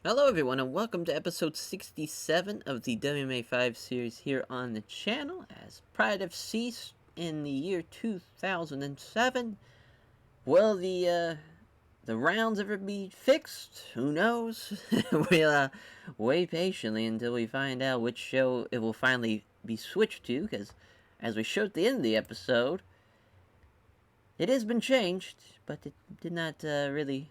Hello everyone and welcome to episode 67 of the WMMA 5 series here on the channel. As Pride have ceased in the year 2007, will the rounds ever be fixed? Who knows? We'll wait patiently until we find out which show it will finally be switched to, because as we showed at the end of the episode, it has been changed, but it did not really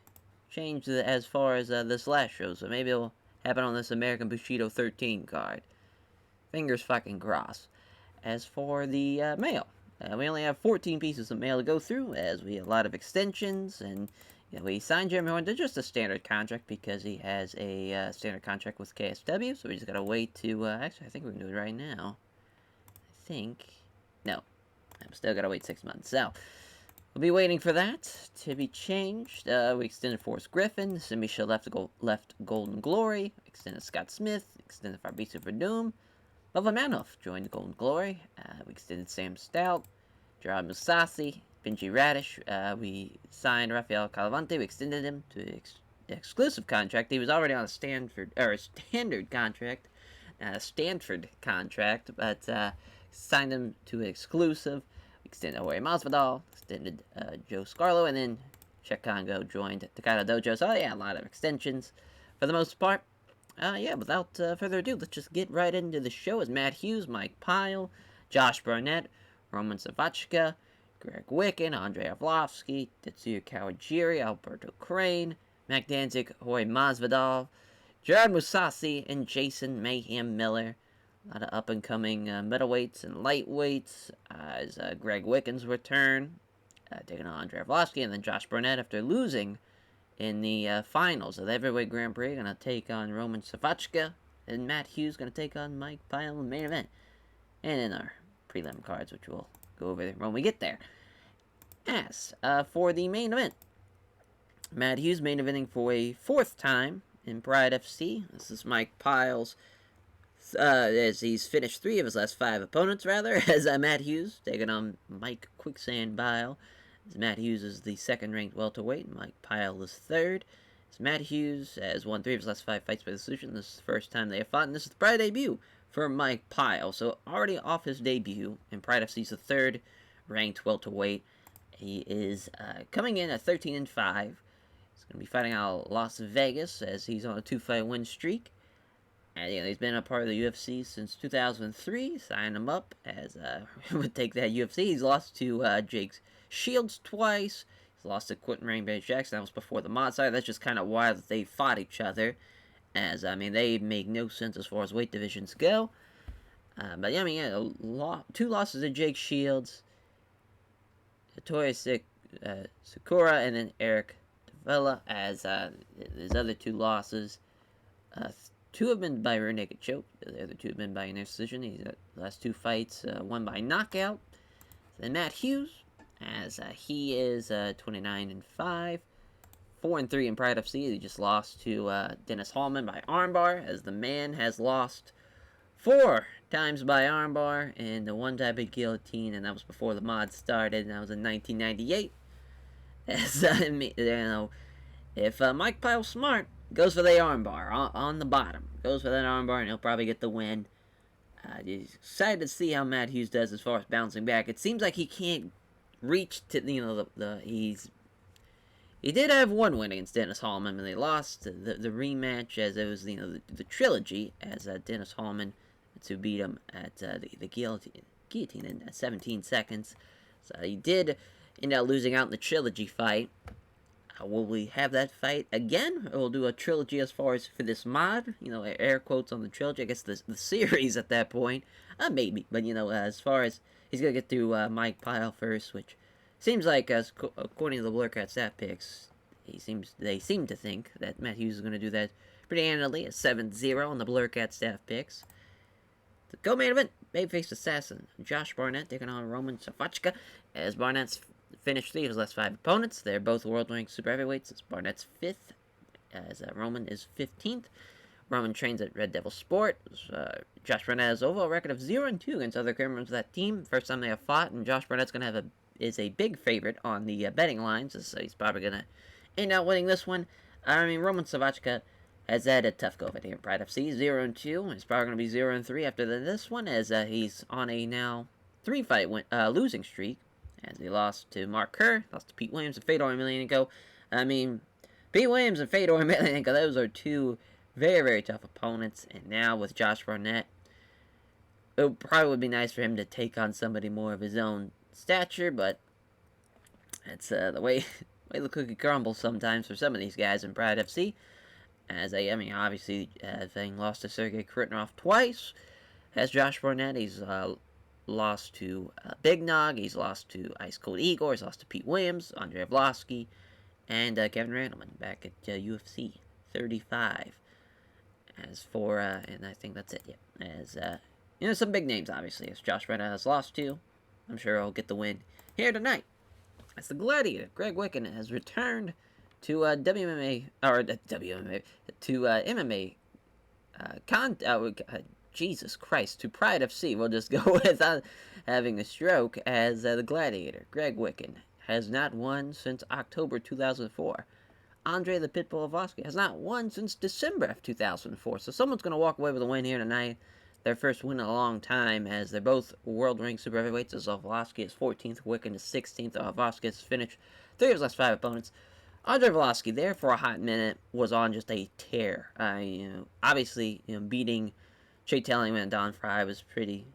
change as far as this last show, so maybe it'll happen on this American Bushido 13 card. Fingers fucking crossed. As for the mail, we only have 14 pieces of mail to go through, as we have a lot of extensions, and we signed Jeremy Horn to just a standard contract because he has a standard contract with KSW, so we just gotta wait to, actually I think we can do it right now. No, I'm still gotta wait 6 months, so we'll be waiting for that to be changed. We extended Forrest Griffin. Simisha left Golden Glory. Extended Scott Smith. Extended Fabricio Verdum. Lovely Manoff joined Golden Glory. We extended Sam Stout. Gerard Musasi. Benji Radish. We signed Rafael Calavante. We extended him to exclusive contract. He was already on a standard contract. Stanford contract, but signed him to an exclusive. Extended Jorge Masvidal, extended Joe Scarlo, and then Czech Congo joined Takada Dojo. So yeah, a lot of extensions for the most part. Without further ado, let's just get right into the show. As Matt Hughes, Mike Pyle, Josh Barnett, Roman Savaca, Greg Wicken, Andrei Arlovsky, Tatsuya Kawajiri, Alberto Crane, Mac Danzig, Jorge Masvidal, Jared Musasi, and Jason Mayhem Miller. A lot of up-and-coming middleweights and lightweights as Greg Wickens return, taking on Andrei Arlovsky, and then Josh Barnett after losing in the finals of the Heavyweight Grand Prix, going to take on Roman Savaca, and Matt Hughes going to take on Mike Pyle in the main event. And in our prelim cards, which we'll go over when we get there. As for the main event, Matt Hughes main eventing for a fourth time in Pride FC. This is Mike Pyle's as he's finished 3 of his last 5 opponents, as Matt Hughes taking on Mike Quicksand Pyle. As Matt Hughes is the second-ranked welterweight, Mike Pyle is third. As Matt Hughes has won 3 of his last 5 fights by decision. This is the first time they have fought, and this is the Pride debut for Mike Pyle. So already off his debut, and Pride FC's the third-ranked welterweight. He is coming in at 13-5. He's going to be fighting out of Las Vegas as he's on a 2-fight win streak. And, he's been a part of the UFC since 2003. Signed him up as would take that UFC. He's lost to Jake Shields twice. He's lost to Quentin Rampage Jackson. That was before the mod side. That's just kind of wild that they fought each other. As they make no sense as far as weight divisions go. Two losses to Jake Shields, Toya Sakura, and then Eric Davila. As his other 2 losses. 2 have been by rear naked choke. The other 2 have been by unanimous decision. He's got the last 2 fights won by knockout. Then Matt Hughes, as he is 29-5, 4-3 in Pride FC. He just lost to Dennis Hallman by armbar, as the man has lost 4 times by armbar and the 1 time by guillotine, and that was before the mod started. And that was in 1998. As if Mike Pyle's smart, goes for the armbar on the bottom. Goes for that armbar, and he'll probably get the win. Excited to see how Matt Hughes does as far as bouncing back. It seems like he can't reach to he did have 1 win against Dennis Hallman, and they lost the rematch as it was the trilogy as Dennis Hallman to beat him at the guillotine in 17 seconds. So he did end up losing out in the trilogy fight. Will we have that fight again? Or we'll do a trilogy as far as for this mod? Air quotes on the trilogy. I guess the series at that point. Maybe. But, as far as he's going to get through Mike Pyle first, which seems like, according to the Blurcat stat picks, they seem to think that Matt Hughes is going to do that pretty handily at 7-0 on the Blurcat staff picks. The co-main event, babyface assassin Josh Barnett taking on Roman Savaca, as Barnett's finished 3 of his last 5 opponents. They're both world-ranked super heavyweights. It's Barnett's 5th, as Roman is 15th. Roman trains at Red Devil Sport. Josh Barnett has an overall record of 0-2 against other members of that team. First time they have fought, and Josh Barnett's going to is a big favorite on the betting lines, so he's probably going to end up winning this one. Roman Savaca has had a tough go of it here. Pride FC 0-2. It's probably going to be 0-3 after this one, as he's on a now 3-fight losing streak, as he lost to Mark Kerr, lost to Pete Williams and Fedor Emelianenko. I mean, Pete Williams and Fedor Emelianenko, those are two very, very tough opponents. And now with Josh Barnett, it probably would be nice for him to take on somebody more of his own stature, but that's the way the cookie crumbles sometimes for some of these guys in Pride FC. As I mean, obviously, having lost to Sergei Khritnov twice, as Josh Barnett, he's lost to Big Nog, he's lost to Ice Cold Igor, he's lost to Pete Williams, Andrei Arlovski, and Kevin Randleman back at UFC 35. As for, and I think that's it, yeah. As, some big names, obviously, as Josh Barnett has lost to. I'm sure he'll get the win here tonight. As the Gladiator, Greg Wicken, has returned to WMMA, or WMMA, to MMA, Jesus Christ, to Pride FC. We'll just go without having a stroke, as the Gladiator, Greg Wicken, has not won since October 2004. Andre the Pitbull Arlovski has not won since December of 2004. So someone's going to walk away with a win here tonight. Their first win in a long time, as they're both world-ranked super heavyweights, as Arlovski is 14th, Wicken is 16th. Arlovski has finished 3 of his last 5 opponents. Andre Arlovski, there for a hot minute, was on just a tear. Obviously, beating Jay Tellingman and Don Fry was pretty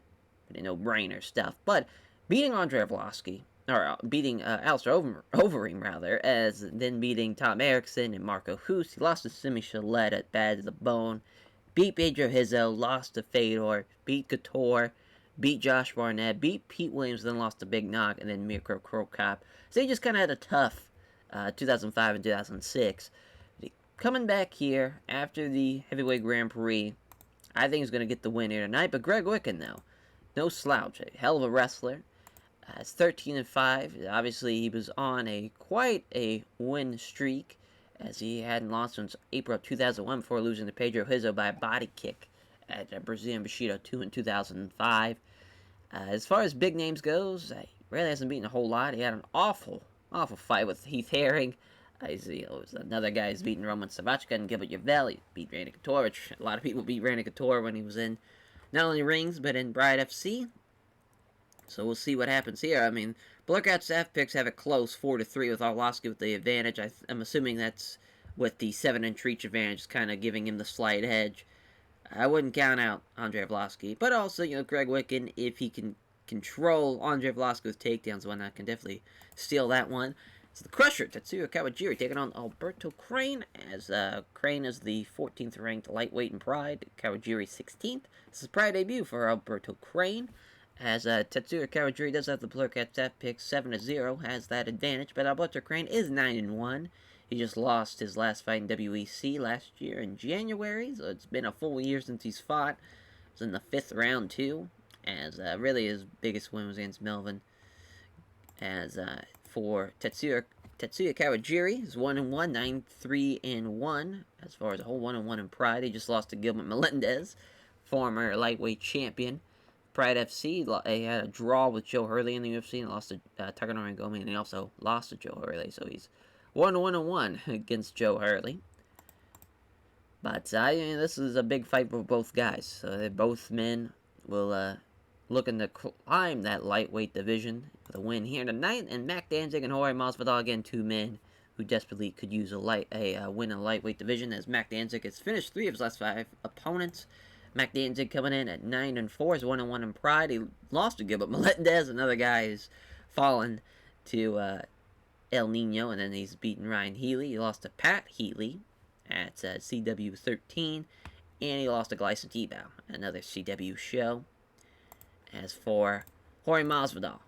no-brainer stuff. But beating Andre Arlovski, or beating Alistair Overeem, rather, as then beating Tom Erickson and Marco Hughes, he lost to Simi Chalette at Bad as a Bone, beat Pedro Hizzo, lost to Fedor, beat Couture, beat Josh Barnett, beat Pete Williams, then lost to Big Nog, and then Mirko Krokop. So he just kind of had a tough 2005 and 2006. Coming back here after the Heavyweight Grand Prix, I think he's going to get the win here tonight. But Greg Wicken, though, no slouch, a hell of a wrestler. It's 13-5. Obviously, he was on quite a win streak, as he hadn't lost since April of 2001 before losing to Pedro Hizzo by a body kick at Brazilian Bushido 2 in 2005. As far as big names goes, he really hasn't beaten a whole lot. He had an awful fight with Heath Herring. Was another guy who's beaten Roman Savaca and Gilbert Yvel. He beat Randy Couture, which a lot of people beat Randy Couture when he was in not only rings, but in Pride FC. So we'll see what happens here. I mean, Blurkout staff picks have it close, 4-3, with Arlovski with the advantage. I'm assuming that's with the 7-inch reach advantage, kind of giving him the slight edge. I wouldn't count out Andre Arlovski, but also, Greg Wicken, if he can control Andre Arlovski with takedowns and whatnot, can definitely steal that one. It's the Crusher, Tatsuya Kawajiri, taking on Alberto Crane, as Crane is the 14th ranked lightweight in Pride, Kawajiri 16th. This is a Pride debut for Alberto Crane, as Tatsuya Kawajiri does have the Blurcat staff pick 7-0, has that advantage, but Alberto Crane is 9-1. He just lost his last fight in WEC last year in January, so it's been a full year since he's fought. It was in the 5th round, too, as really his biggest win was against Melvin. As for Tatsuya Kawajiri, is 1-1, 9-3-1, as far as a whole 1-1 in Pride. He just lost to Gilbert Melendez, former lightweight champion. Pride FC, he had a draw with Joe Hurley in the UFC and lost to Takanori Gomi, and he also lost to Joe Hurley, so he's 1-1 against Joe Hurley. But this is a big fight for both guys. So both men will looking to climb that lightweight division with a win here tonight. And Mac Danzig and Jorge Masvidal, again, 2 men who desperately could use a win in the lightweight division, as Mac Danzig has finished 3 of his last 5 opponents. Mac Danzig coming in at 9-4, is 1-1 in Pride. He lost to Gilbert Melendez, another guy who's fallen to El Nino, and then he's beaten Ryan Healy. He lost to Pat Healy at CW 13, and he lost to Gleison Tebow, another CW show. As for Jorge Masvidal,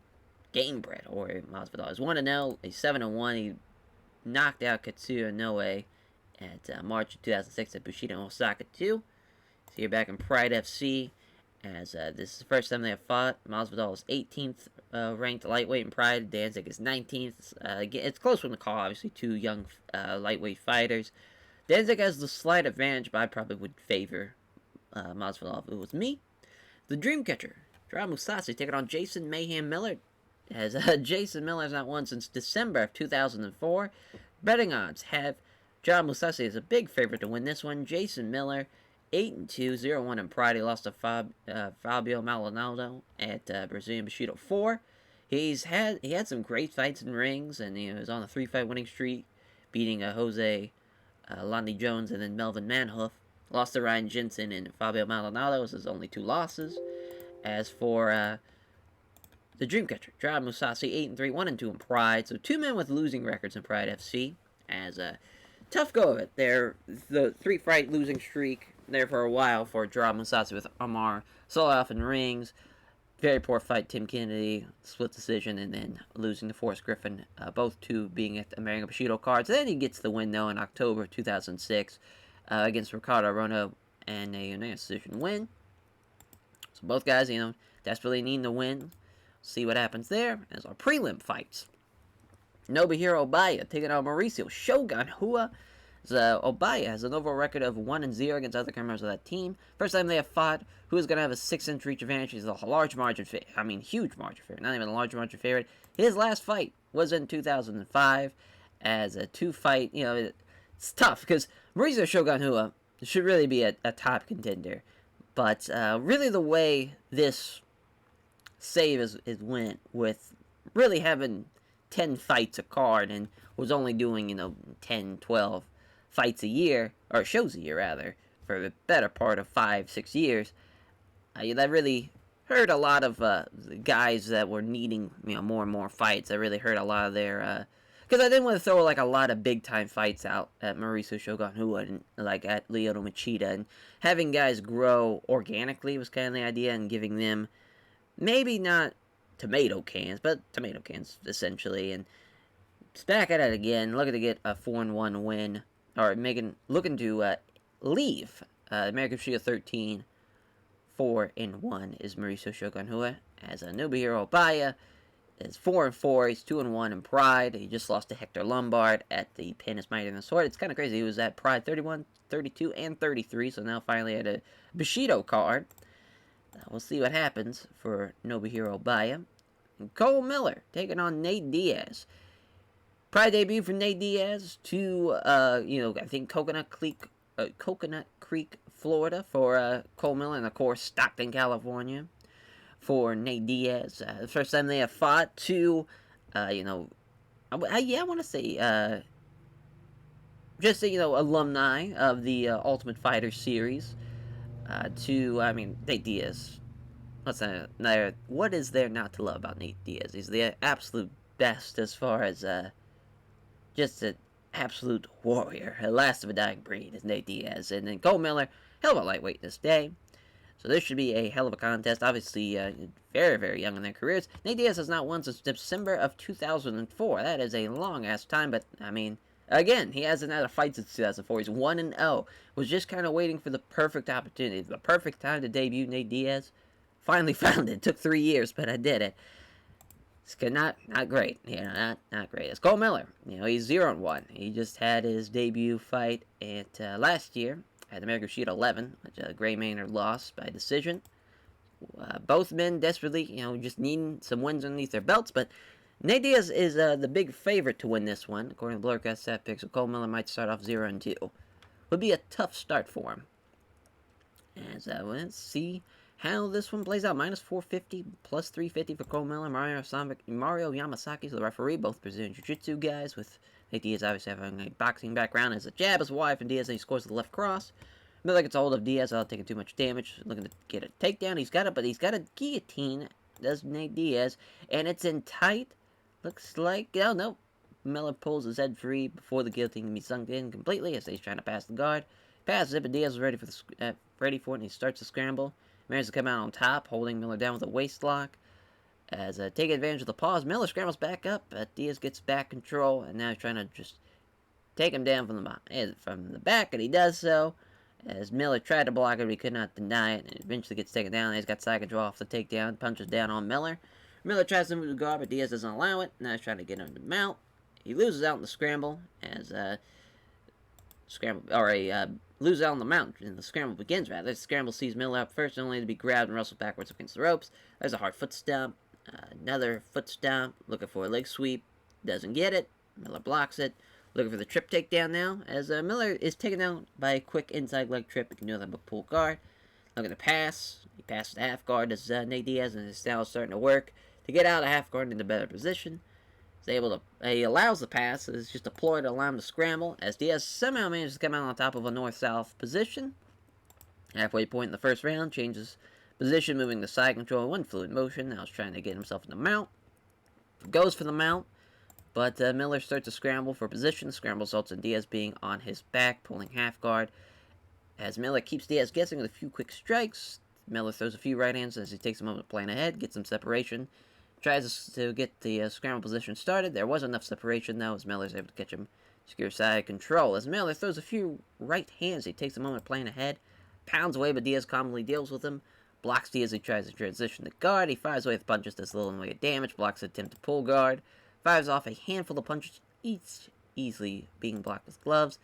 game-bred Jorge Masvidal is 1-0, he's 7-1. He knocked out Katsuya Inoue at March of 2006 at Bushido and Osaka 2. So you're back in Pride FC, as this is the first time they have fought. Masvidal is 18th ranked lightweight in Pride. Danzig is 19th. It's close from the call, obviously, 2 young lightweight fighters. Danzig has the slight advantage, but I probably would favor Masvidal if it was me. The Dreamcatcher, Gerard Mousasi, taking on Jason Mayhem Miller, as Jason Miller has not won since December of 2004. Betting odds have John Musashi is a big favorite to win this one. Jason Miller, 8-2, 0-1 in Pride. He lost to Fabio Maldonado at Brazilian Bushido 4. He had some great fights in rings, and he was on a 3-fight winning streak, beating Jose Lonnie Jones and then Melvin Manhoof. Lost to Ryan Jensen and Fabio Maldonado. This is only 2 losses. As for the Dreamcatcher, John Musashi, 8-3, 1-2 in Pride. So 2 men with losing records in Pride FC. As a tough go of it. They're the 3-fight losing streak there for a while for John Musashi with Omar Soloff in rings. Very poor fight, Tim Kennedy, split decision, and then losing to Forrest Griffin, both two being at the American Bushido cards. Then he gets the win, though, in October 2006 against Ricardo Rono, and a unanimous decision win. So both guys, desperately needing to win. See what happens there as our prelim fights. Nobuhiro Obaya taking on Mauricio Shogun Hua. Obaya has an overall record of 1-0 against other members of that team. First time they have fought, who is going to have a 6-inch reach advantage? He's a large margin favorite. I mean, huge margin favorite. Not even a large margin favorite. His last fight was in 2005 as a 2-fight. It's tough because Mauricio Shogun Hua should really be a top contender. But really the way this save is went with really having 10 fights a card and was only doing, 10, 12 fights a year, or shows a year rather, for the better part of 5-6 years, that really hurt a lot of the guys that were needing, more and more fights. That really hurt a lot of their, because I didn't want to throw like a lot of big time fights out at Mauricio Shogun Hua and like at Lyoto Machida, and having guys grow organically was kind of the idea, and giving them maybe not tomato cans, but tomato cans essentially, and it's back at it again, looking to get a 4-1 win, or looking to leave American Bushido 13. 4-1 is Mauricio Shogun Hua, as Nobuhiro Obaya is 4-4. He's 2-1 in Pride. He just lost to Hector Lombard at the Pen is Mighty in the Sword. It's kind of crazy. He was at Pride 31, 32, and 33, so now finally at a Bushido card. We'll see what happens for Nobuhiro Obaya. And Cole Miller taking on Nate Diaz. Pride debut for Nate Diaz to, I think Coconut Creek, Florida for Cole Miller, and of course Stockton, California for Nate Diaz. The first time they have fought to, I want to say, alumni of the Ultimate Fighter series. Nate Diaz. What is there not to love about Nate Diaz? He's the absolute best as far as just an absolute warrior, a last of a dying breed is Nate Diaz. And then Cole Miller, hell of a lightweight this day. So this should be a hell of a contest. Obviously, very, very young in their careers. Nate Diaz has not won since December of 2004. That is a long-ass time, but, again, he hasn't had a fight since 2004. He's 1-0. Was just kind of waiting for the perfect opportunity, the perfect time to debut Nate Diaz. Finally found it. It took 3 years, but I did it. It's not great, not great. It's Cole Miller. He's 0-1. He just had his debut fight at last year at American Bushido 11, which Gray Maynard lost by decision. Both men desperately, just needing some wins underneath their belts, but Nate Diaz is the big favorite to win this one, according to Blurcast stat picks. So Cole Miller might start off 0-2. Would be a tough start for him. As let's see how this one plays out. Minus 450, plus 350 for Cole Miller. Mario Yamasaki is the referee, both Brazilian Jiu-Jitsu guys, with Nate Diaz obviously having a boxing background as a jab as a wife, and Diaz, he scores the left cross. Miller gets a hold of Diaz without taking too much damage, looking to get a takedown. He's got a guillotine, does Nate Diaz, and it's in tight. Looks like, no. Miller pulls his head free before the guillotine can be sunk in completely as he's trying to pass the guard. Passes it, but Diaz is ready for it, and he starts to scramble. Manages to come out on top, holding Miller down with a waist lock. As take advantage of the pause, Miller scrambles back up, but Diaz gets back control, and now he's trying to just take him down from the back, and he does so. As Miller tried to block it, but he could not deny it, and eventually gets taken down. He's got side control off the takedown, punches down on Miller. Miller tries to move the guard, but Diaz doesn't allow it. Now he's trying to get him to mount. He loses out in the scramble as loses out on the mount, and the scramble begins, rather. The scramble sees Miller up first, only to be grabbed and wrestled backwards against the ropes. There's a hard foot stomp. Another foot stomp, looking for a leg sweep. Doesn't get it. Miller blocks it. Looking for the trip takedown now, as Miller is taken down by a quick inside leg trip. You can do that with pull guard. Looking to pass. He passes the half guard as Nate Diaz, and his style is starting to work to get out of half guard into better position. He allows the pass. It's just a ploy to allow him to scramble, as Diaz somehow manages to come out on top of a north-south position. Halfway point in the first round, changes position, moving to side control in one fluid motion. Now he's trying to get himself in the mount. Goes for the mount, but Miller starts to scramble for position. The scramble results in Diaz being on his back, pulling half guard. As Miller keeps Diaz guessing with a few quick strikes, Miller throws a few right hands as he takes a moment to plan ahead, gets some separation. Tries to get the scramble position started. There was enough separation, though, as Miller's able to catch him secure side control. As Miller throws a few right hands, he takes a moment to plan ahead. Pounds away, but Diaz calmly deals with him. Blocks Diaz as he tries to transition to guard. He fires away with punches, does little in the way of damage. Blocks the attempt to pull guard. Fires off a handful of punches, each easily being blocked with gloves.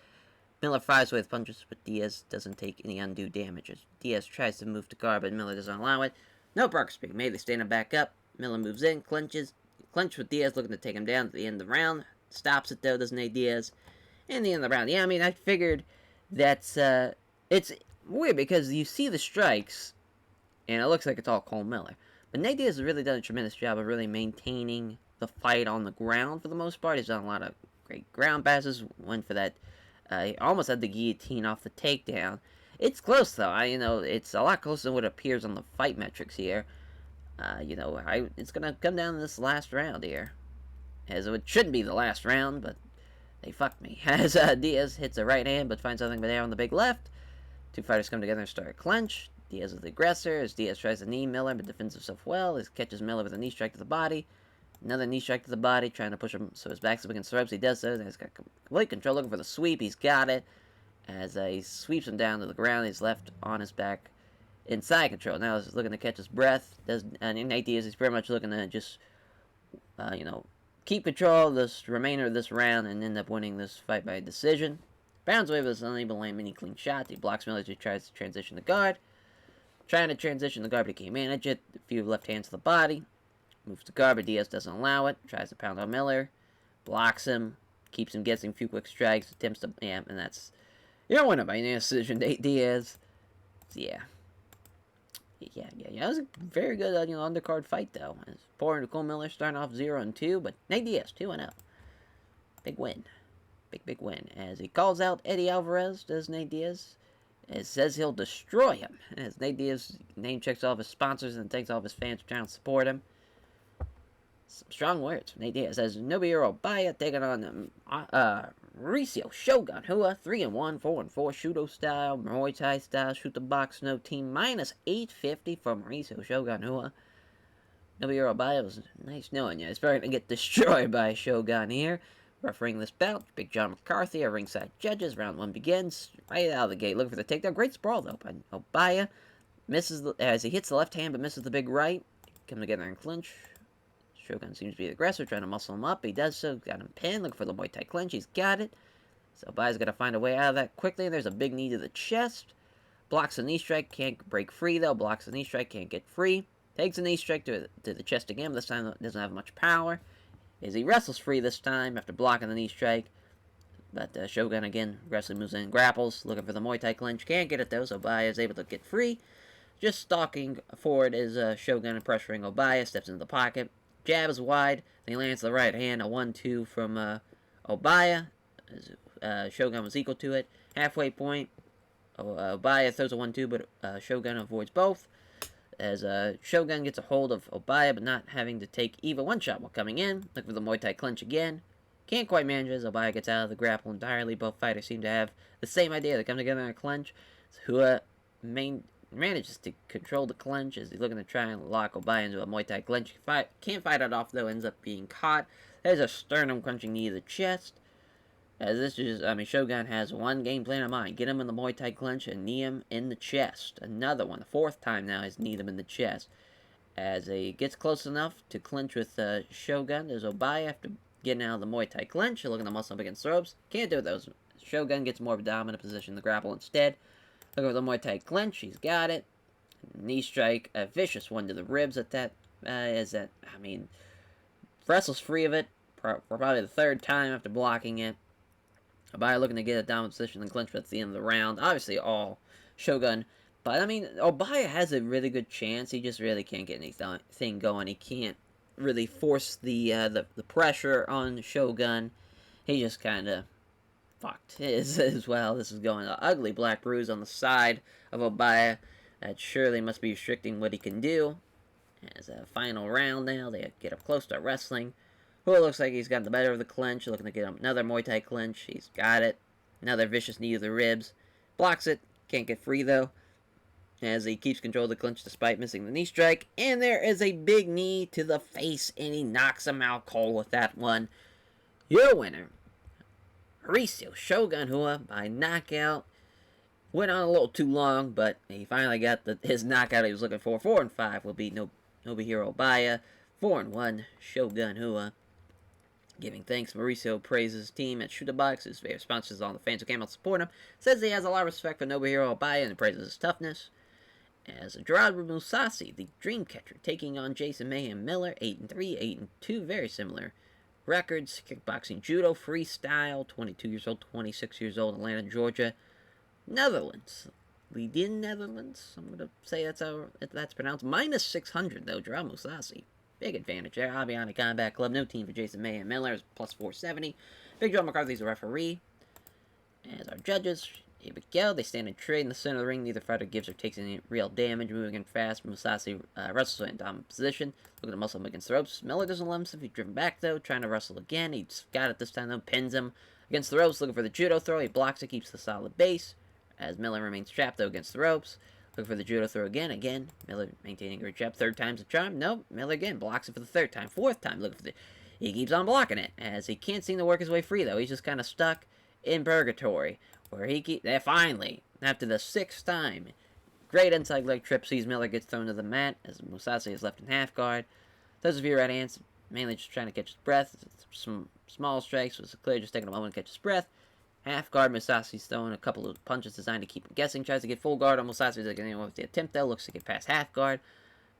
Miller fires away with punches, but Diaz doesn't take any undue damage. Diaz tries to move to guard, but Miller doesn't allow it. No progress being made. They stand him back up. Miller moves in, clinches with Diaz, looking to take him down at the end of the round. Stops it, though, doesn't Nate Diaz. And the end of the round. Yeah, I mean, I figured that's, it's weird because you see the strikes, and it looks like it's all Cole Miller. But Nate Diaz has really done a tremendous job of really maintaining the fight on the ground for the most part. He's done a lot of great ground passes. Went for that, he almost had the guillotine off the takedown. It's close, though. It's a lot closer than what appears on the fight metrics here. It's going to come down to this last round here. As it shouldn't be the last round, but they fucked me. As Diaz hits a right hand, but finds nothing but air on the big left. Two fighters come together and start a clinch. Diaz is the aggressor, as Diaz tries to knee Miller, but defends himself well. He catches Miller with a knee strike to the body. Another knee strike to the body, trying to push him so his back's up against the ropes. He does so. He's got complete control, looking for the sweep. He's got it. As he sweeps him down to the ground, he's left on his back. Inside control. Now he's looking to catch his breath. Nate Diaz is pretty much looking to just, keep control of this remainder of this round and end up winning this fight by decision. Bounds away, but is unable to land many clean shots. He blocks Miller as he tries to transition the guard. Trying to transition the guard, but he can't manage it. A few left hands to the body. Moves to guard, but Diaz doesn't allow it. Tries to pound on Miller. Blocks him. Keeps him guessing a few quick strikes. Attempts to, and that's, you don't win it by decision, Nate Diaz. So, yeah. Yeah. It was a very good, undercard fight, though. As poor Cole Miller starting off 0-2, but Nate Diaz 2-0. Big win. Big win. As he calls out Eddie Alvarez, does Nate Diaz. It says he'll destroy him. As Nate Diaz name checks all of his sponsors and thanks all of his fans for trying to support him. Some strong words from Nate Diaz. As Nobuhiro Baya taking on Mauricio Shogun Hua, 3-1, 4-4, Shudo style, Muay Thai style, shoot the box, no team, minus 850 for Mauricio Shogun Hua. Nobuhiro Baya was nice knowing you. He's probably going to get destroyed by Shogun here. Refereeing this bout, Big John McCarthy, our ringside judges. Round 1 begins. Right out of the gate, looking for the takedown. Great sprawl, though, by Obaya. Misses as he hits the left hand, but misses the big right. Come together and clinch. Shogun seems to be the aggressor, trying to muscle him up. He does so. Got him pinned. Looking for the Muay Thai clinch. He's got it. So Obaya's got to find a way out of that quickly. There's a big knee to the chest. Blocks the knee strike. Can't break free, though. Blocks the knee strike. Can't get free. Takes a knee strike to the chest again. This time doesn't have much power. As he wrestles free this time after blocking the knee strike. But Shogun again aggressively moves in and grapples. Looking for the Muay Thai clinch. Can't get it, though. So Obaya is able to get free. Just stalking forward is Shogun pressuring Obaya. Steps into the pocket. Jab is wide. Then he lands the right hand. A 1-2 from Obaya. Shogun was equal to it. Halfway point. Obaya throws a 1-2, but Shogun avoids both. As Shogun gets a hold of Obaya, but not having to take even one shot while coming in. Looking for the Muay Thai clinch again. Can't quite manage it as Obaya gets out of the grapple entirely. Both fighters seem to have the same idea. They come together in a clinch. So Hua manages to control the clinch as he's looking to try and lock Obaya into a Muay Thai clinch. Can't fight it off, though. Ends up being caught. There's a sternum crunching knee to the chest. As Shogun has one game plan in mind. Get him in the Muay Thai clinch and knee him in the chest. Another one. The fourth time now he's kneed him in the chest. As he gets close enough to clinch with Shogun, there's Obaya after getting out of the Muay Thai clinch. Looking to muscle up against the ropes. Can't do it, though. Shogun gets more of a dominant position in the grapple instead. Looking for the Muay Thai clinch. He's got it. Knee strike. A vicious one to the ribs at that. Wrestles free of it. For probably the third time after blocking it. Obaya looking to get a dominant position in the clinch, but at the end of the round, obviously all Shogun. But I mean, Obaya has a really good chance. He just really can't get anything going. He can't really force the pressure on Shogun. He just kind of fucked his as well. This is going an ugly black bruise on the side of Obaya. That surely must be restricting what he can do. As a final round now, they get up close to wrestling. Who looks like he's got the better of the clinch, looking to get another Muay Thai clinch. He's got it. Another vicious knee to the ribs. Blocks it. Can't get free though, as he keeps control of the clinch despite missing the knee strike. And there is a big knee to the face, and he knocks him out cold with that one. Your winner, Mauricio Shogun Rua, by knockout. Went on a little too long, but he finally got his knockout he was looking for. 4-5 will be Nobuhiro Obaya. 4-1 Shogun Rua. Giving thanks, Mauricio praises his team at Shootabox, his favorite sponsors, all the fans who came out to support him. Says he has a lot of respect for Nobuhiro Obaya and praises his toughness. As Gerard Musashi, the Dreamcatcher, taking on Jason Mayhem Miller, 8-3, 8-2, very similar records. Kickboxing, judo, freestyle, 22 years old, 26 years old, Atlanta, Georgia. Netherlands. Leiden, Netherlands. I'm going to say that's how that's pronounced. Minus 600, though, Gerard Musashi. Big advantage there. Abiana Combat Club, no team for Jason Mayhem Miller, is plus 470. Big Joe McCarthy's a referee. As our judges, here we go. They stand in trade in the center of the ring. Neither fighter gives or takes any real damage. Moving in fast, Musashi wrestles in dominant position. Looking to muscle him against the ropes. Miller doesn't let him be driven back, though. Trying to wrestle again. He's got it this time, though. Pins him against the ropes. Looking for the judo throw. He blocks it, keeps the solid base. As Miller remains trapped, though, against the ropes. Looking for the judo throw again. Miller maintaining a great jab. Third time's a charm. Nope. Miller again blocks it for the third time. Fourth time. Looking for the... He keeps on blocking it. As he can't seem to work his way free, though. He's just kind of stuck in purgatory. Where he keeps... Finally, after the sixth time, great inside leg trip. Sees Miller gets thrown to the mat. As Musashi is left in half guard. Does a few right hands. Mainly just trying to catch his breath. Some small strikes. Was clear. Just taking a moment to catch his breath. Half guard, Musashi's throwing a couple of punches designed to keep him guessing. Tries to get full guard on Musashi. Like anyone with the attempt, though. Looks to get past half guard.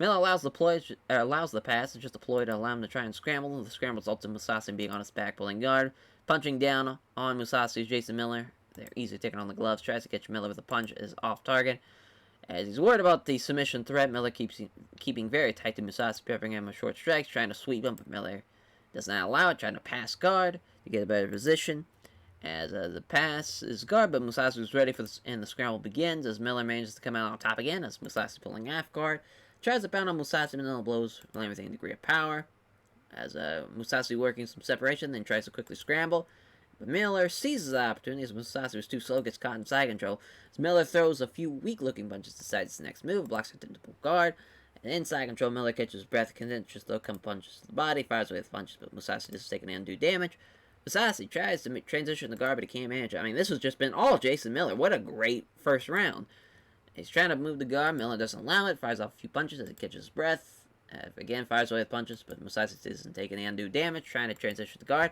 Miller allows the pass. It's just a ploy to allow him to try and scramble. The scramble results in Musashi being on his back, pulling guard. Punching down on Musashi's Jason Miller. They're easily taking on the gloves. Tries to catch Miller with a punch. Is off target. As he's worried about the submission threat, Miller keeps keeping very tight to Musashi, peppering him with short strikes, trying to sweep him, but Miller does not allow it. Trying to pass guard to get a better position. As the pass is guard, but Musashi was ready for this, and the scramble begins as Miller manages to come out on top again, as Musashi pulling half guard. Tries to pound on Musashi, but no blows, really with any degree of power. As Musashi working some separation, then tries to quickly scramble. But Miller seizes the opportunity as Musashi was too slow, gets caught in side control. As Miller throws a few weak-looking punches, decides the next move, blocks it into pull guard. And inside control, Miller catches his breath, condenses though, come punches to the body, fires away with punches, but Musashi doesn't take any undue damage. Musashi tries to transition the guard, but he can't manage it. I mean, this has just been all Jason Miller. What a great first round. He's trying to move the guard. Miller doesn't allow it. Fires off a few punches as he catches his breath. Again, fires away with punches, but Musashi doesn't take any undue damage. Trying to transition the guard.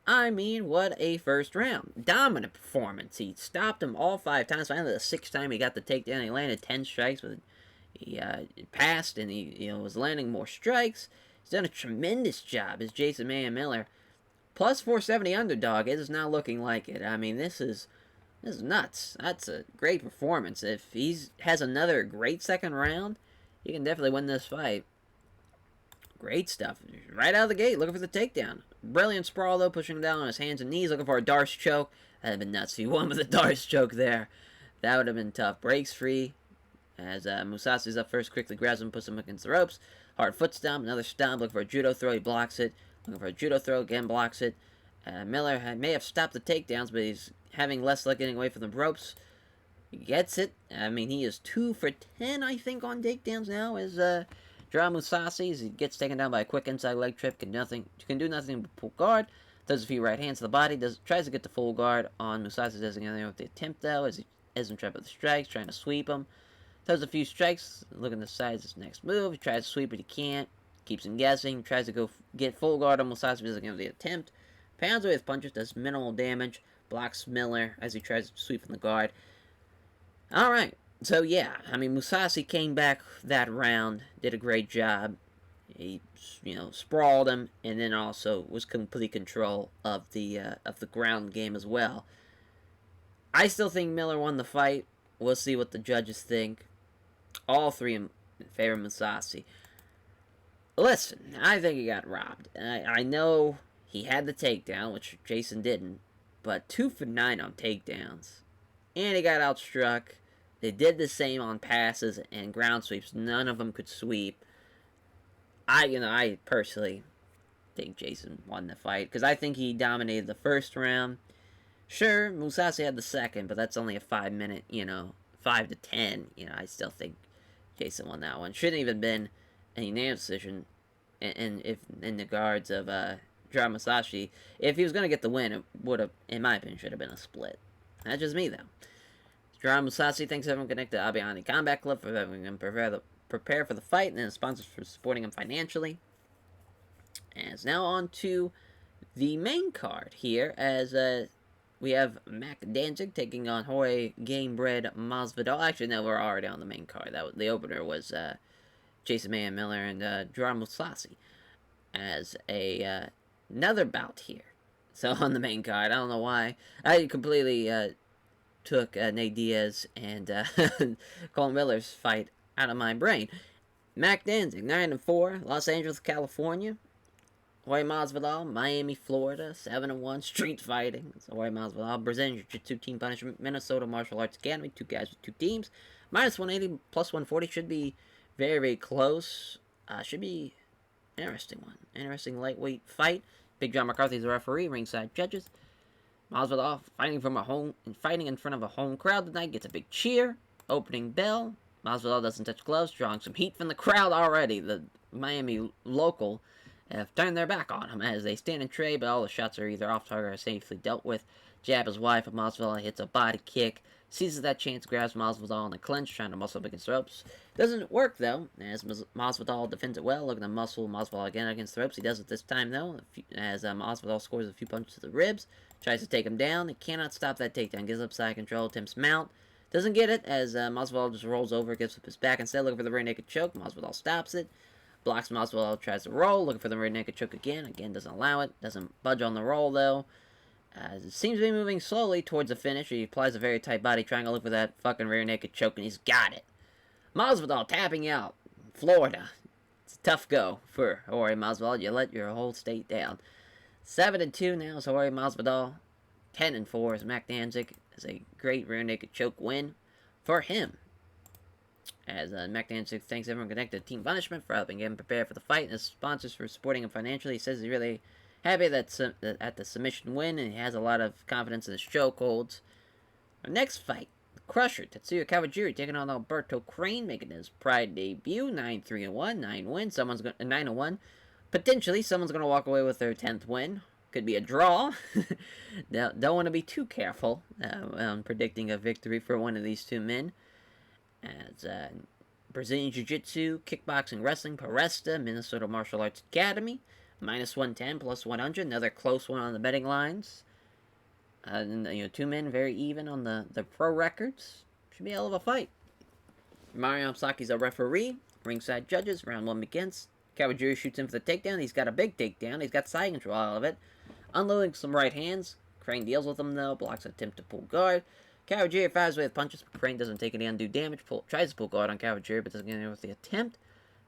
I mean, what a first round. Dominant performance. He stopped him all 5 times. Finally, the 6th time he got the takedown. He landed 10 strikes, but he passed and he was landing more strikes. He's done a tremendous job as Jason Miller. Plus 470 underdog. It is not looking like it. I mean, this is nuts. That's a great performance. If he has another great second round, he can definitely win this fight. Great stuff. Right out of the gate, looking for the takedown. Brilliant sprawl, though, pushing him down on his hands and knees, looking for a Darce choke. That'd have been nuts if he won with a Darce choke there. That would have been tough. Breaks free. As Musashi's up first, quickly grabs him, puts him against the ropes. Hard foot stomp, another stomp, looking for a judo throw. He blocks it. Looking for a judo throw, again blocks it. Miller may have stopped the takedowns, but he's having less luck getting away from the ropes. He gets it. I mean, he is 2 for 10, I think, on takedowns now. As Gerard Musashi, as he gets taken down by a quick inside leg trip, can do nothing but pull guard. Does a few right hands to the body. Tries to get the full guard on Musashi. Doesn't get anything with the attempt, though, as he isn't trapped with the strikes, trying to sweep him. Does a few strikes, looking to decide his next move. He tries to sweep, but he can't. Keeps him guessing, tries to go get full guard on Musashi, doesn't get the attempt. Pounds away with punches, does minimal damage. Blocks Miller as he tries to sweep from the guard. Alright, so yeah, I mean, Musashi came back that round, did a great job. He, sprawled him, and then also was complete control of the ground game as well. I still think Miller won the fight. We'll see what the judges think. All three in favor of Mousasi. Listen, I think he got robbed. I know he had the takedown, which Jason didn't, but 2 for 9 on takedowns. And he got outstruck. They did the same on passes and ground sweeps. None of them could sweep. I personally think Jason won the fight because I think he dominated the first round. Sure, Mousasi had the second, but that's only a 5-minute, 5 to 10. I still think Jason won that one. Shouldn't even been a unanimous decision. And if in the guards of Gerard Musashi, if he was going to get the win, it would have, in my opinion, should have been a split. That's just me, though. Gerard Musashi thanks everyone connected to Abiani Combat Club for having him prepare for the fight, and then sponsors for supporting him financially. And it's now on to the main card here, as we have Mac Danzig taking on Jorge Gamebred Masvidal. Actually, no, we're already on the main card. The opener was Jason Mayan Miller and Gerard Musashi as another bout here. So on the main card, I don't know why. I completely took Nate Diaz and Colin Miller's fight out of my brain. Mac Danzig, 9-4, Los Angeles, California. Jorge Masvidal, Miami, Florida, 7-1, street fighting. So Jorge Masvidal, Brazilian Jiu-Jitsu Team Punishment, Minnesota Martial Arts Academy, 2 guys with 2 teams. Minus 180, plus 140 should be very, very close. Should be interesting one. Interesting lightweight fight. Big John McCarthy's the referee, ringside judges. Masvidal fighting in front of a home crowd tonight, gets a big cheer. Opening bell. Masvidal doesn't touch gloves, drawing some heat from the crowd already. The Miami local have turned their back on him as they stand and trade, but all the shots are either off target or safely dealt with. Jab his wife, but Masvidal hits a body kick. Seizes that chance, grabs Masvidal in the clinch, trying to muscle up against the ropes. Doesn't work, though, as Masvidal defends it well, looking to muscle Masvidal again against the ropes. He does it this time, though, as Masvidal scores a few punches to the ribs. Tries to take him down. He cannot stop that takedown. Gives up side control, attempts mount. Doesn't get it, as Masvidal just rolls over, gives up his back instead, looking for the rear naked choke. Masvidal stops it. Blocks Masvidal, tries to roll, looking for the rear naked choke again. Again, doesn't allow it. Doesn't budge on the roll, though. It seems to be moving slowly towards the finish. He applies a very tight body triangle, look for that fucking rear naked choke, and he's got it. Masvidal tapping out. Florida. It's a tough go for Jorge Masvidal. You let your whole state down. 7-2 now is Jorge Masvidal. 10-4 is Mac Danzig. It's a great rear naked choke win for him. As Mac Danzig thanks everyone connected to Team Punishment for helping him prepare for the fight, and his sponsors for supporting him financially. He says he's really happy at the submission win, and he has a lot of confidence in his chokeholds. Our next fight, Crusher, Tatsuya Kawajiri taking on Alberto Crane, making his Pride debut. 9-3-1, 9 wins. 9-1. Potentially, someone's going to walk away with their 10th win. Could be a draw. Don't want to be too careful on predicting a victory for one of these two men. As Brazilian Jiu-Jitsu, Kickboxing, Wrestling, Paresta, Minnesota Martial Arts Academy. Minus 110, plus 100. Another close one on the betting lines. And, 2 men very even on the pro records. Should be a hell of a fight. Mario Saki's a referee. Ringside judges. Round 1 begins. Kawajiri shoots in for the takedown. He's got a big takedown. He's got side control out of it. Unloading some right hands. Crane deals with him, though. Blocks an attempt to pull guard. Kawajiri fires away with punches, but Crane doesn't take any undue damage. Tries to pull guard on Kawajiri, but doesn't get anywhere with the attempt.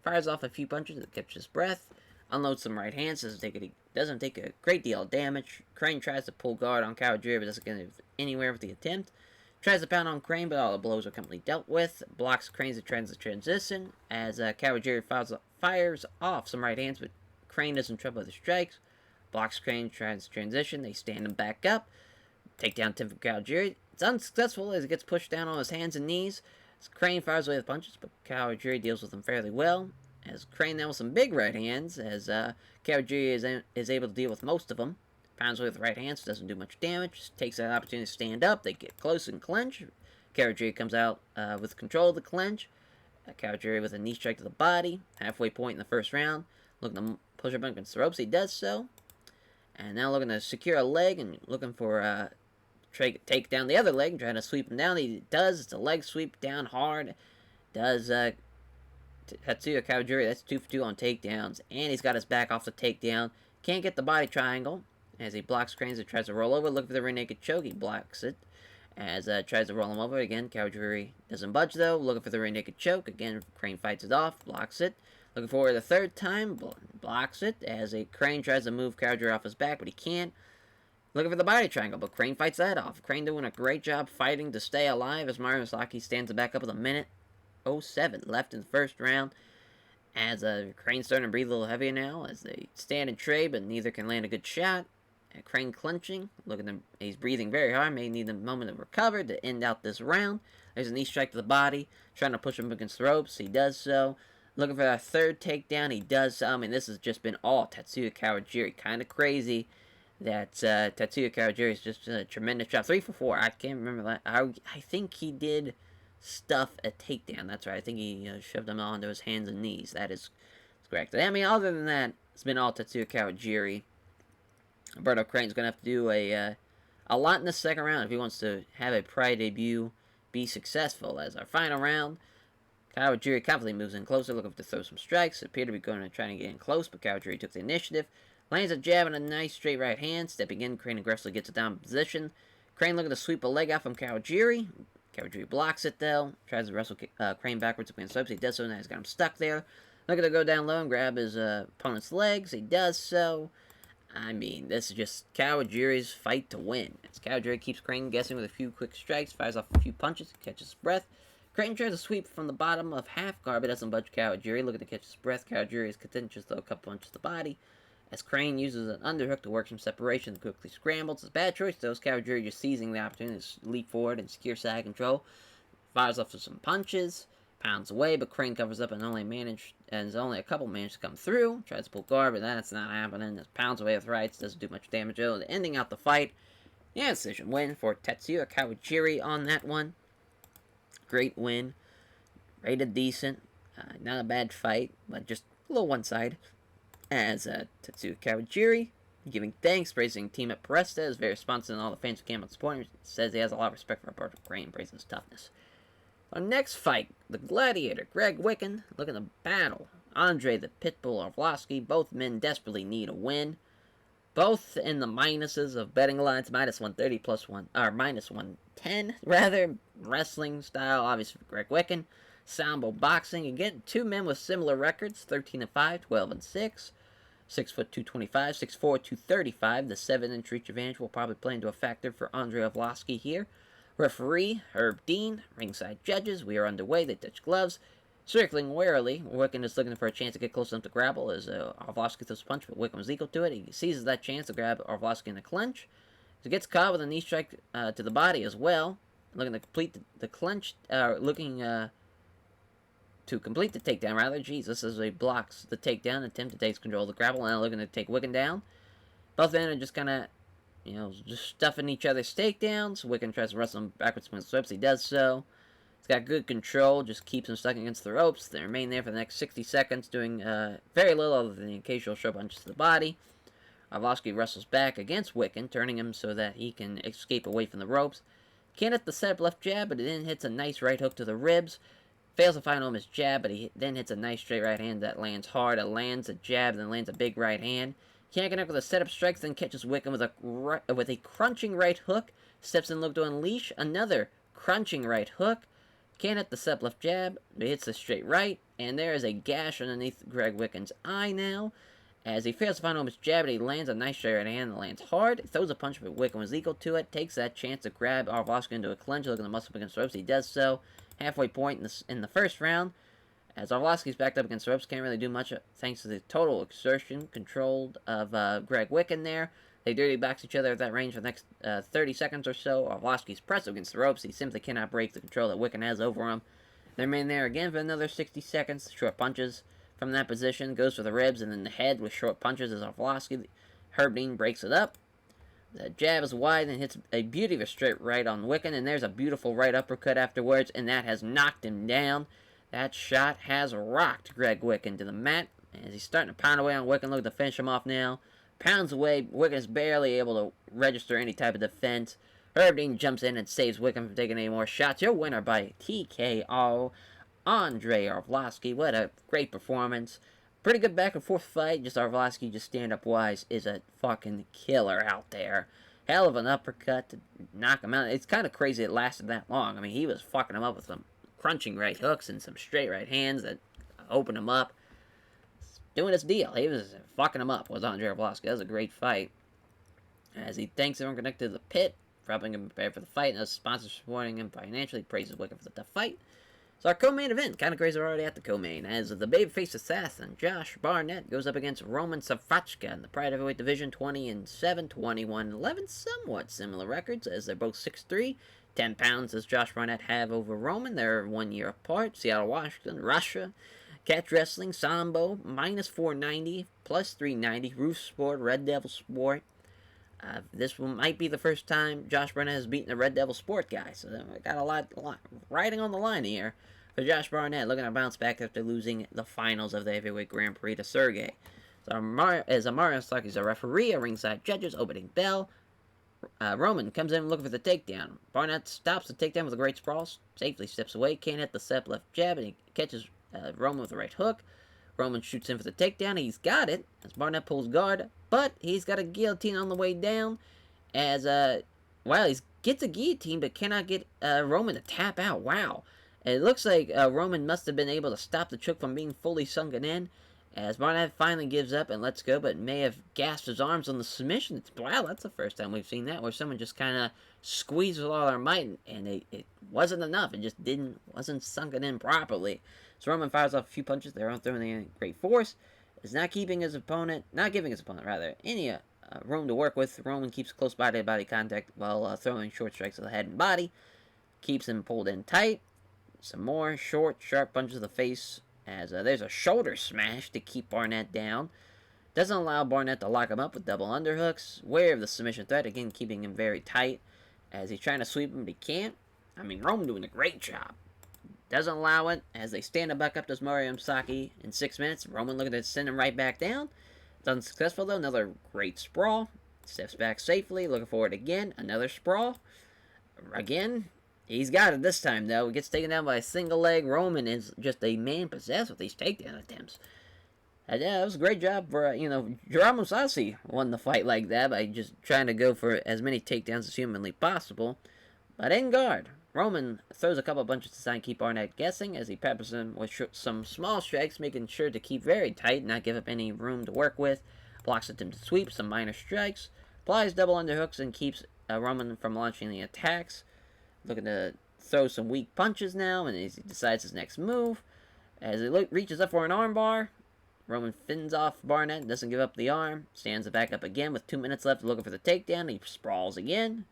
Fires off a few punches that catches his breath. Unloads some right hands. Doesn't take a great deal of damage. Crane tries to pull guard on Kawajiri, but doesn't get anywhere with the attempt. Tries to pound on Crane, but all the blows are completely dealt with. Blocks Crane's transition as Kawajiri fires off some right hands, but Crane doesn't trouble with the strikes. Blocks Crane, tries to transition. They stand him back up. Takedown attempt from Kawajiri. It's unsuccessful as he gets pushed down on his hands and knees. As Crane fires away with punches, but Kawajiri deals with him fairly well. As Crane now with some big right hands, as Kawajiri is able to deal with most of them. Pounds away with right hands, doesn't do much damage. Takes that opportunity to stand up. They get close and clinch. Kawajiri comes out with control of the clinch. Kawajiri with a knee strike to the body. Halfway point in the first round. Looking to push up against the ropes. He does so. And now looking to secure a leg and looking for take down the other leg. Trying to sweep him down. He does. It's a leg sweep down hard. Does Tatsuya Kawajiri, that's 2 for 2 on takedowns. And he's got his back off the takedown. Can't get the body triangle. As he blocks Cranes and tries to roll over. Looking for the rear naked choke. He blocks it. As tries to roll him over. Again, Kawajiri doesn't budge though. Looking for the rear naked choke. Again, Crane fights it off. Blocks it. Looking for it the third time. Blocks it. As a Crane tries to move Kawajiri off his back, but he can't. Looking for the body triangle, but Crane fights that off. Crane doing a great job fighting to stay alive as Mario Sasaki stands back up with 1:07 left in the first round. As Crane's starting to breathe a little heavier now as they stand and trade, but neither can land a good shot. Crane clenching, he's breathing very hard, may need a moment to recover to end out this round. There's a knee strike to the body, trying to push him against the ropes, he does so. Looking for that third takedown, he does so. I mean, this has just been all Tatsuya Kawajiri, kind of crazy that Tatsuya Kawajiri is just a tremendous job. 3 for 4, I can't remember that. I think he did stuff a takedown, that's right. I think he shoved him onto his hands and knees, that is correct. I mean, other than that, it's been all Tatsuya Kawajiri. Alberto Crane's going to have to do a lot in the second round if he wants to have a Pride debut be successful. As our final round, Kawajiri confidently moves in closer, looking to throw some strikes. Appear to be going to try to get in close, but Kawajiri took the initiative. Lands a jab and a nice straight right hand. Stepping in, Crane aggressively gets a down position. Crane looking to sweep a leg out from Kawajiri. Kawajiri blocks it though. Tries to wrestle Crane backwards between slopes. He does so, now he's got him stuck there. Looking to go down low and grab his opponent's legs. He does so. I mean, this is just Kawajiri's fight to win. As Kawajiri keeps Crane guessing with a few quick strikes, fires off a few punches, catches his breath. Crane tries to sweep from the bottom of half guard, but doesn't budge Kawajiri. Looking to catch his breath, Kawajiri is content just throw a couple punches to the body. As Crane uses an underhook to work some separation and quickly scrambles. It's a bad choice though, as Kawajiri just seizing the opportunity to leap forward and secure side control. Fires off with some punches. Pounds away, but Crane covers up and only a couple managed to come through. Tries to pull guard, but that's not happening. Just pounds away with rights, doesn't do much damage. Ending out the fight. Yeah, decision win for Tatsuya Kawajiri on that one. Great win. Rated decent. Not a bad fight, but just a little one-side. As Tatsuya Kawajiri giving thanks, praising team at Presta, is very responsive and all the fans who came out supporting him. Says he has a lot of respect for Alberto Crane, praising his toughness. Our next fight, the Gladiator, Greg Wicken, looking to battle Andre the Pitbull Arlovsky. Both men desperately need a win. Both in the minuses of betting lines, -130 minus 110, rather. Wrestling style, obviously for Greg Wicken. Sambo boxing, again, two men with similar records, 13-5, 12-6. 6 foot 225, 6'4", 235. The 7-inch reach advantage will probably play into a factor for Andre Arlovsky here. Referee, Herb Dean. Ringside judges. We are underway. They touch gloves. Circling warily, Wicken is looking for a chance to get close enough to grapple as Arlovsky throws a punch, but Wicken was equal to it. He seizes that chance to grab Arlovsky in a clench. He gets caught with a knee strike to the body as well. Looking to complete the clench, to complete the takedown, rather. Jesus, as he blocks the takedown, attempt to take control of the grapple, and looking to take Wicken down. Both men are just kind of, just stuffing each other's takedowns. Wicken tries to wrestle him backwards from his ropes. He does so. He's got good control, just keeps him stuck against the ropes. They remain there for the next 60 seconds, doing very little other than the occasional short punches to the body. Arlovsky wrestles back against Wicken, turning him so that he can escape away from the ropes. Can't hit the setup left jab, but it then hits a nice right hook to the ribs. Fails to find home his jab, but he then hits a nice straight right hand that lands hard. It lands a jab, then lands a big right hand. Can't connect with a setup strike, then catches Wicken with a crunching right hook. Steps in, look to unleash another crunching right hook. Can't hit the setup left jab, but hits the straight right. And there is a gash underneath Greg Wicken's eye now. As he fails to find home his jab, but he lands a nice straight right hand that lands hard. Throws a punch, but Wicken was equal to it. Takes that chance to grab Arlovsky into a clinch, looking to muscle up against the ropes. He does so. Halfway point in the first round. As Arlovsky's backed up against the ropes, can't really do much thanks to the total exertion controlled of Greg Wicken there. They dirty box each other at that range for the next 30 seconds or so. Arlovsky's pressed against the ropes. He simply cannot break the control that Wicken has over him. They remain there again for another 60 seconds. Short punches from that position. Goes for the ribs and then the head with short punches as Arlovsky. Herb Dean breaks it up. The jab is wide and hits a beauty of a straight right on Wicken. And there's a beautiful right uppercut afterwards. And that has knocked him down. That shot has rocked Greg Wicken to the mat. As he's starting to pound away on Wicken. Looking to finish him off now. Pounds away. Wicken is barely able to register any type of defense. Herb Dean jumps in and saves Wicken from taking any more shots. Your winner by TKO, Andrei Arlovsky. What a great performance. Pretty good back and forth fight. Just Arlovsky, just stand up wise, is a fucking killer out there. Hell of an uppercut to knock him out. It's kind of crazy it lasted that long. I mean, he was fucking him up with some crunching right hooks and some straight right hands that opened him up. Doing his deal. He was fucking him up, was Andrei Arlovsky. That was a great fight. As he thanks everyone connected to the pit for helping him prepare for the fight, and as sponsors supporting him financially, praises Wicker for the tough fight. So our co-main event, kind of crazy, we're already at the co-main, as the babyface assassin, Josh Barnett, goes up against Roman Savaca in the Pride Heavyweight Division, 20-7, 21-11, somewhat similar records, as they're both 6'3", 10 pounds does Josh Barnett have over Roman. They're 1 year apart. Seattle, Washington, Russia. Catch Wrestling, Sambo, -490, +390, Roof Sport, Red Devil Sport. This might be the first time Josh Barnett has beaten a Red Devil Sport guy, so we got a lot riding on the line here for Josh Barnett, looking to bounce back after losing the finals of the Heavyweight Grand Prix to Sergey. So as Mario Saki's a referee, a ringside judges, opening bell. Roman comes in looking for the takedown. Barnett stops the takedown with a great sprawl, safely steps away, can't hit the step left jab, and he catches Roman with the right hook. Roman shoots in for the takedown. He's got it as Barnett pulls guard, but he's got a guillotine on the way down. As he gets a guillotine, but cannot get Roman to tap out. Wow, it looks like Roman must have been able to stop the choke from being fully sunken in. As Barnett finally gives up and lets go, but may have gasped his arms on the submission. Wow, that's the first time we've seen that, where someone just kind of squeezed with all their might, and it wasn't enough. It just wasn't sunken in properly. So Roman fires off a few punches. They're not throwing any great force. Is not giving his opponent any room to work with. Roman keeps close body-to-body contact while throwing short strikes to the head and body. Keeps him pulled in tight. Some more short, sharp punches to the face. As there's a shoulder smash to keep Barnett down. Doesn't allow Barnett to lock him up with double underhooks. Aware of the submission threat, again keeping him very tight. As he's trying to sweep him, but he can't. I mean, Roman doing a great job. Doesn't allow it, as they stand him back up to Mario Saki in 6 minutes. Roman looking to send him right back down. It's unsuccessful though, another great sprawl. Steps back safely, looking forward again, another sprawl. Again, he's got it this time though. He gets taken down by a single leg. Roman is just a man possessed with these takedown attempts. And yeah, it was a great job for, Geronimo Sassi won the fight like that by just trying to go for as many takedowns as humanly possible. But in guard, Roman throws a couple punches to try and keep Barnett guessing as he peppers him with some small strikes, making sure to keep very tight, not give up any room to work with. Blocks attempted sweeps, some minor strikes, applies double underhooks, and keeps Roman from launching the attacks. Looking to throw some weak punches now, and as he decides his next move. As he reaches up for an armbar, Roman fins off Barnett, doesn't give up the arm, stands it back up again with 2 minutes left, looking for the takedown. He sprawls again.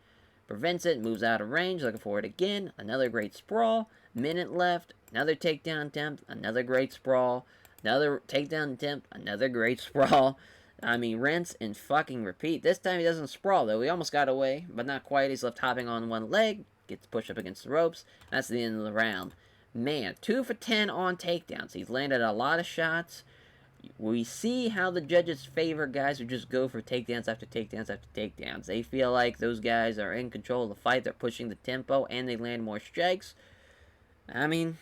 Prevents it, moves out of range, looking for it again. Another great sprawl. Minute left. Another takedown attempt. Another great sprawl. Another takedown attempt. Another great sprawl. I mean, rinse and fucking repeat. This time he doesn't sprawl, though. He almost got away, but not quite. He's left hopping on one leg. Gets pushed up against the ropes. That's the end of the round. Man, 2 for 10 on takedowns. He's landed a lot of shots. We see how the judges favor guys who just go for takedowns after takedowns after takedowns. They feel like those guys are in control of the fight. They're pushing the tempo, and they land more strikes. I mean,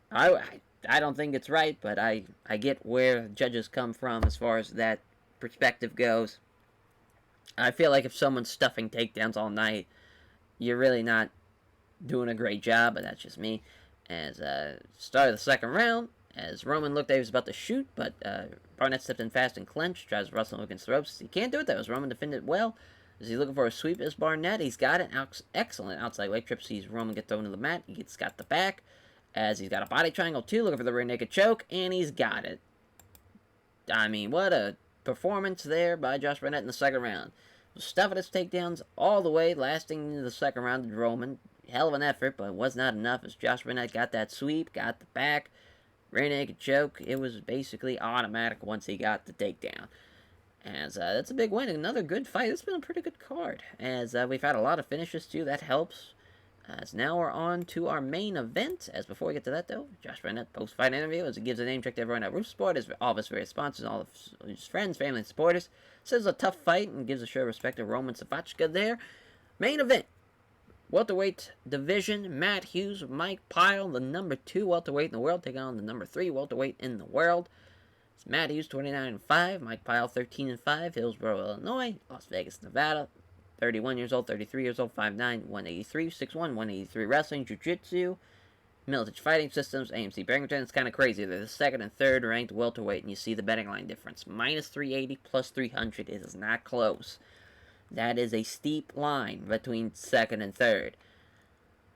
I don't think it's right, but I get where judges come from as far as that perspective goes. I feel like if someone's stuffing takedowns all night, you're really not doing a great job, but that's just me. As start of the second round, as Roman looked like he was about to shoot, but Barnett stepped in fast and clenched, tries to wrestle him against the ropes. He can't do it, though, as Roman defended well. Is he looking for a sweep as Barnett? He's got an excellent outside leg trip. Sees Roman get thrown to the mat. He's got the back, as he's got a body triangle, too, looking for the rear naked choke, and he's got it. I mean, what a performance there by Josh Barnett in the second round. Stuffing his takedowns all the way, lasting into the second round to Roman. Hell of an effort, but it was not enough, as Josh Barnett got that sweep, got the back, rear naked choke. It was basically automatic once he got the takedown. As that's a big win. Another good fight. It's been a pretty good card. As we've had a lot of finishes too. That helps. As now we're on to our main event. As before we get to that though, Josh Barnett post-fight interview as he gives a name check to everyone at Roof Sport, all of his various sponsors, all of his friends, family, and supporters. Says it's a tough fight and gives a show of respect to Roman Savaca there. Main event. welterweight division, Matt Hughes, Mike Pyle, the number 2 welterweight in the world, taking on the number 3 welterweight in the world. It's Matt Hughes 29-5, Mike Pyle 13-5, Hillsboro, Illinois, Las Vegas, Nevada. 31 years old, 33 years old, 5'9", 183, 6'1", 183 wrestling, jiu-jitsu, Militich Fighting Systems, AMC Barrington. It's kind of crazy. They're the second and third ranked welterweight, and you see the betting line difference. Minus 380, plus 300. It is not close. That is a steep line between second and third.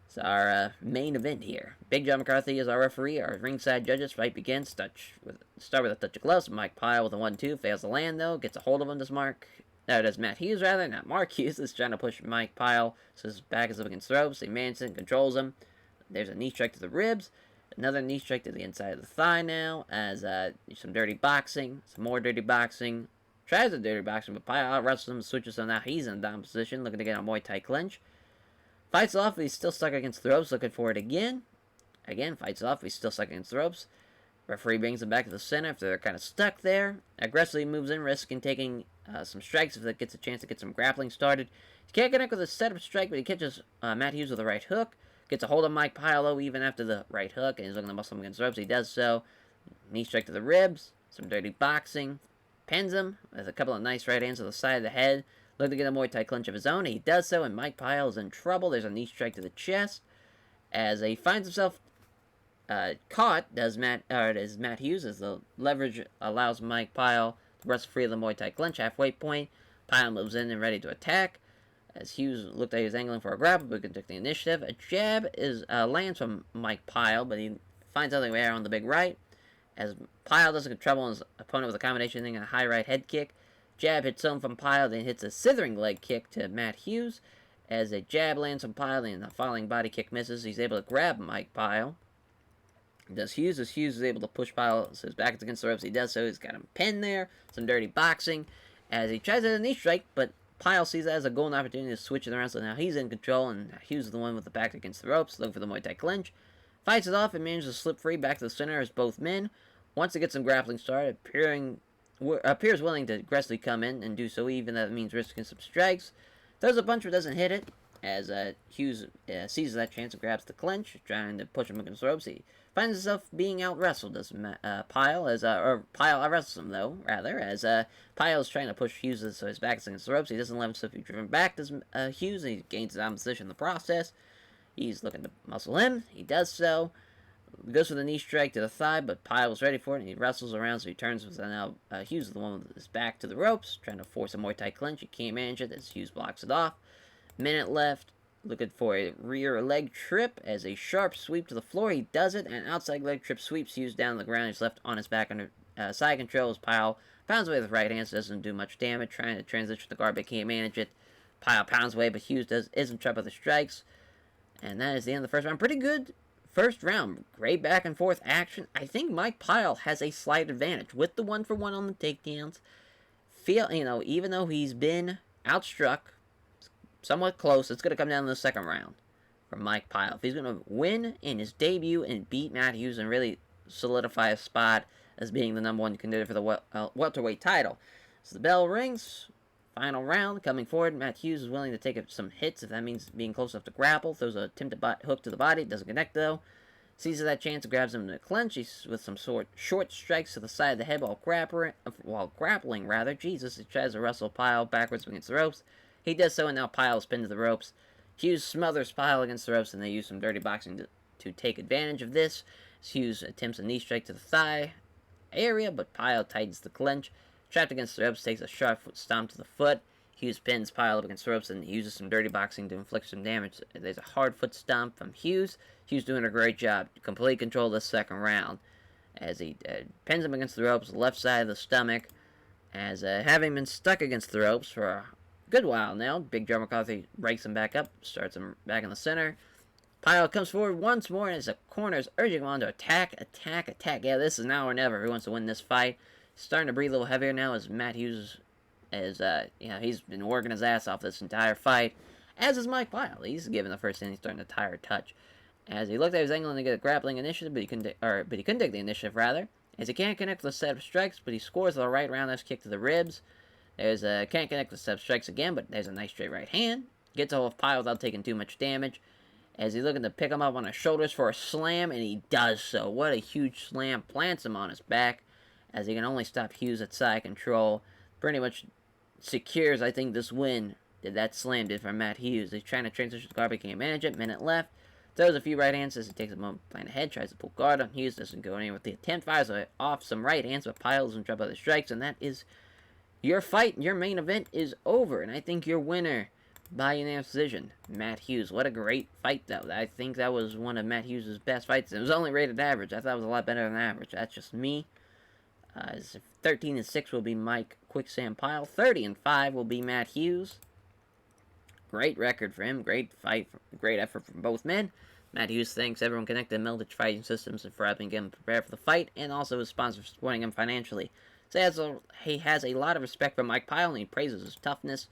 It's our main event here. Big John McCarthy is our referee. Our ringside judges. Fight begins. Start with a touch of gloves. Mike Pyle with a 1-2. Fails to land, though. Gets a hold of him. Does Matt Hughes, rather. Not Mark Hughes. Is trying to push Mike Pyle. So his back is up against the ropes. Manson controls him. There's a knee strike to the ribs. Another knee strike to the inside of the thigh now. As some dirty boxing. Some more dirty boxing. Tries a dirty boxing, but Pyle out-wrestles him. Switches him. Now he's in a down position. Looking to get a Muay Thai clinch. Fights off, but he's still stuck against the ropes. Looking for it again. Again, fights off, but he's still stuck against the ropes. Referee brings him back to the center after they're kind of stuck there. Aggressively moves in, risking taking some strikes if it gets a chance to get some grappling started. He can't connect with a setup strike, but he catches Matt Hughes with a right hook. Gets a hold of Mike Pyle, though, even after the right hook, and he's looking to muscle him against the ropes. He does so. Knee strike to the ribs. Some dirty boxing. Pins him with a couple of nice right hands to the side of the head. Looking to get a Muay Thai clinch of his own. He does so, and Mike Pyle is in trouble. There's a knee strike to the chest. As he finds himself caught, as Matt Hughes, as the leverage allows Mike Pyle to wrestle free of the Muay Thai clinch. Halfway point, Pyle moves in and ready to attack. As Hughes looked like he was angling for a grapple, but can take the initiative. A jab lands from Mike Pyle, but he finds out the way around the big right. As Pyle doesn't get trouble his opponent with a combination thing and a high right head kick. Jab hits home from Pyle, then hits a slithering leg kick to Matt Hughes. As a jab lands from Pyle, and the falling body kick misses, he's able to grab Mike Pyle. Does Hughes, as Hughes is able to push Pyle, so his back is against the ropes, he does so, he's got him pinned there, some dirty boxing, as he tries a knee strike, but Pyle sees that as a golden opportunity to switch it around, so now he's in control, and Hughes is the one with the back against the ropes, looking for the Muay Thai clinch. Fights it off and manages to slip free back to the center as both men. Once it gets some grappling started, appears willing to aggressively come in and do so, even though it means risking some strikes. Throws a punch but doesn't hit it, as Hughes seizes that chance and grabs the clinch, trying to push him against the ropes. He finds himself being out-wrestled as Pyle, or Pyle out-wrestles him, though, rather, as Pyle is trying to push Hughes so his back is against the ropes. He doesn't let himself be driven back to Hughes, and he gains his own position in the process. He's looking to muscle him. He does so. Goes for the knee strike to the thigh, but Pyle was ready for it, and he wrestles around, so he turns with now Hughes is the one with his back to the ropes, trying to force a Muay Thai clinch. He can't manage it as Hughes blocks it off. Minute left. Looking for a rear leg trip as a sharp sweep to the floor. He does it, and outside leg trip sweeps Hughes down the ground. He's left on his back under side control as Pyle pounds away with his right hand, so doesn't do much damage. Trying to transition the guard, but can't manage it. Pyle pounds away, but Hughes is in trouble with the strikes. And that is the end of the first round. Pretty good first round. Great back and forth action. I think Mike Pyle has a slight advantage with the 1-for-1 on the takedowns. Even though he's been outstruck somewhat close, it's going to come down to the second round for Mike Pyle. If he's going to win in his debut and beat Matt Hughes and really solidify a spot as being the number one contender for the welterweight title. So the bell rings. Final round coming forward. Matt Hughes is willing to take some hits if that means being close enough to grapple. Throws a attempted hook to the body. Doesn't connect though. Seizes that chance and grabs him in the clinch. He's with some short strikes to the side of the head while grappling. Jesus, he tries to wrestle Pyle backwards against the ropes. He does so, and now Pyle is pinned to the ropes. Hughes smothers Pyle against the ropes, and they use some dirty boxing to take advantage of this. Hughes attempts a knee strike to the thigh area, but Pyle tightens the clinch. Trapped against the ropes, takes a sharp foot stomp to the foot. Hughes pins Pyle up against the ropes and uses some dirty boxing to inflict some damage. There's a hard foot stomp from Hughes. Hughes doing a great job. Complete control of the second round. As he pins him against the ropes, left side of the stomach. As having been stuck against the ropes for a good while now, Big John McCarthy breaks him back up, starts him back in the center. Pyle comes forward once more, and as the corner is urging him on to attack. Yeah, this is now or never. Who wants to win this fight? Starting to breathe a little heavier now as Matt Hughes he's been working his ass off this entire fight, as is Mike Pyle. He's given the first inning, starting to tire touch. As he looked at his angling to get a grappling initiative, but he couldn't take the initiative rather. As he can't connect with a set of strikes, but he scores with a right roundhouse kick to the ribs. Can't connect with a set of strikes again, but there's a nice straight right hand. Gets off Pyle without taking too much damage. As he's looking to pick him up on his shoulders for a slam, and he does so. What a huge slam. Plants him on his back, as he can only stop Hughes at side control. Pretty much secures, I think, this win that slam did for Matt Hughes. He's trying to transition to guard, but can't manage it. Minute left. Throws a few right hands as he takes a moment to plan ahead. Tries to pull guard on Hughes. Doesn't go anywhere with the attempt. Fires off some right hands, but Piles and drop other strikes. And that is your fight. Your main event is over. And I think your winner by unanimous decision, Matt Hughes. What a great fight, though. I think that was one of Matt Hughes' best fights. It was only rated average. I thought it was a lot better than average. That's just me. 13-6 will be Mike Quicksand Pyle. 30-5 will be Matt Hughes. Great record for him. Great fight. Great effort from both men. Matt Hughes thanks everyone connected to Meldritch Fighting Systems for helping him prepare for the fight, and also his sponsor for supporting him financially. So he has a lot of respect for Mike Pyle, and he praises his toughness.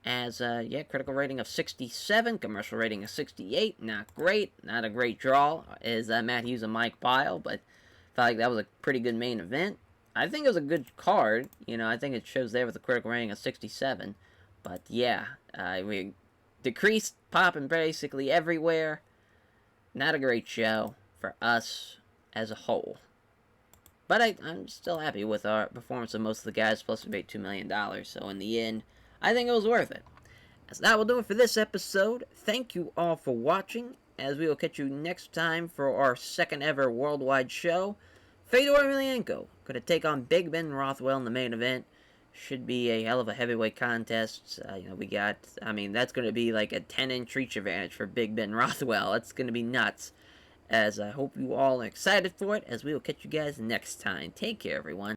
As, critical rating of 67, commercial rating of 68. Not great. Not a great draw is Matt Hughes and Mike Pyle, but I felt like that was a pretty good main event. I think it was a good card. I think it shows there with a critical rating of 67. But, yeah, we decreased popping basically everywhere. Not a great show for us as a whole. But I'm still happy with our performance of most of the guys, plus we made $2 million. So, in the end, I think it was worth it. So that will do it for this episode. Thank you all for watching, as we will catch you next time for our second ever worldwide show. Fedor Emelianenko going to take on Big Ben Rothwell in the main event. Should be a hell of a heavyweight contest. That's going to be like a 10-inch reach advantage for Big Ben Rothwell. That's going to be nuts. As I hope you all are excited for it, as we will catch you guys next time. Take care, everyone.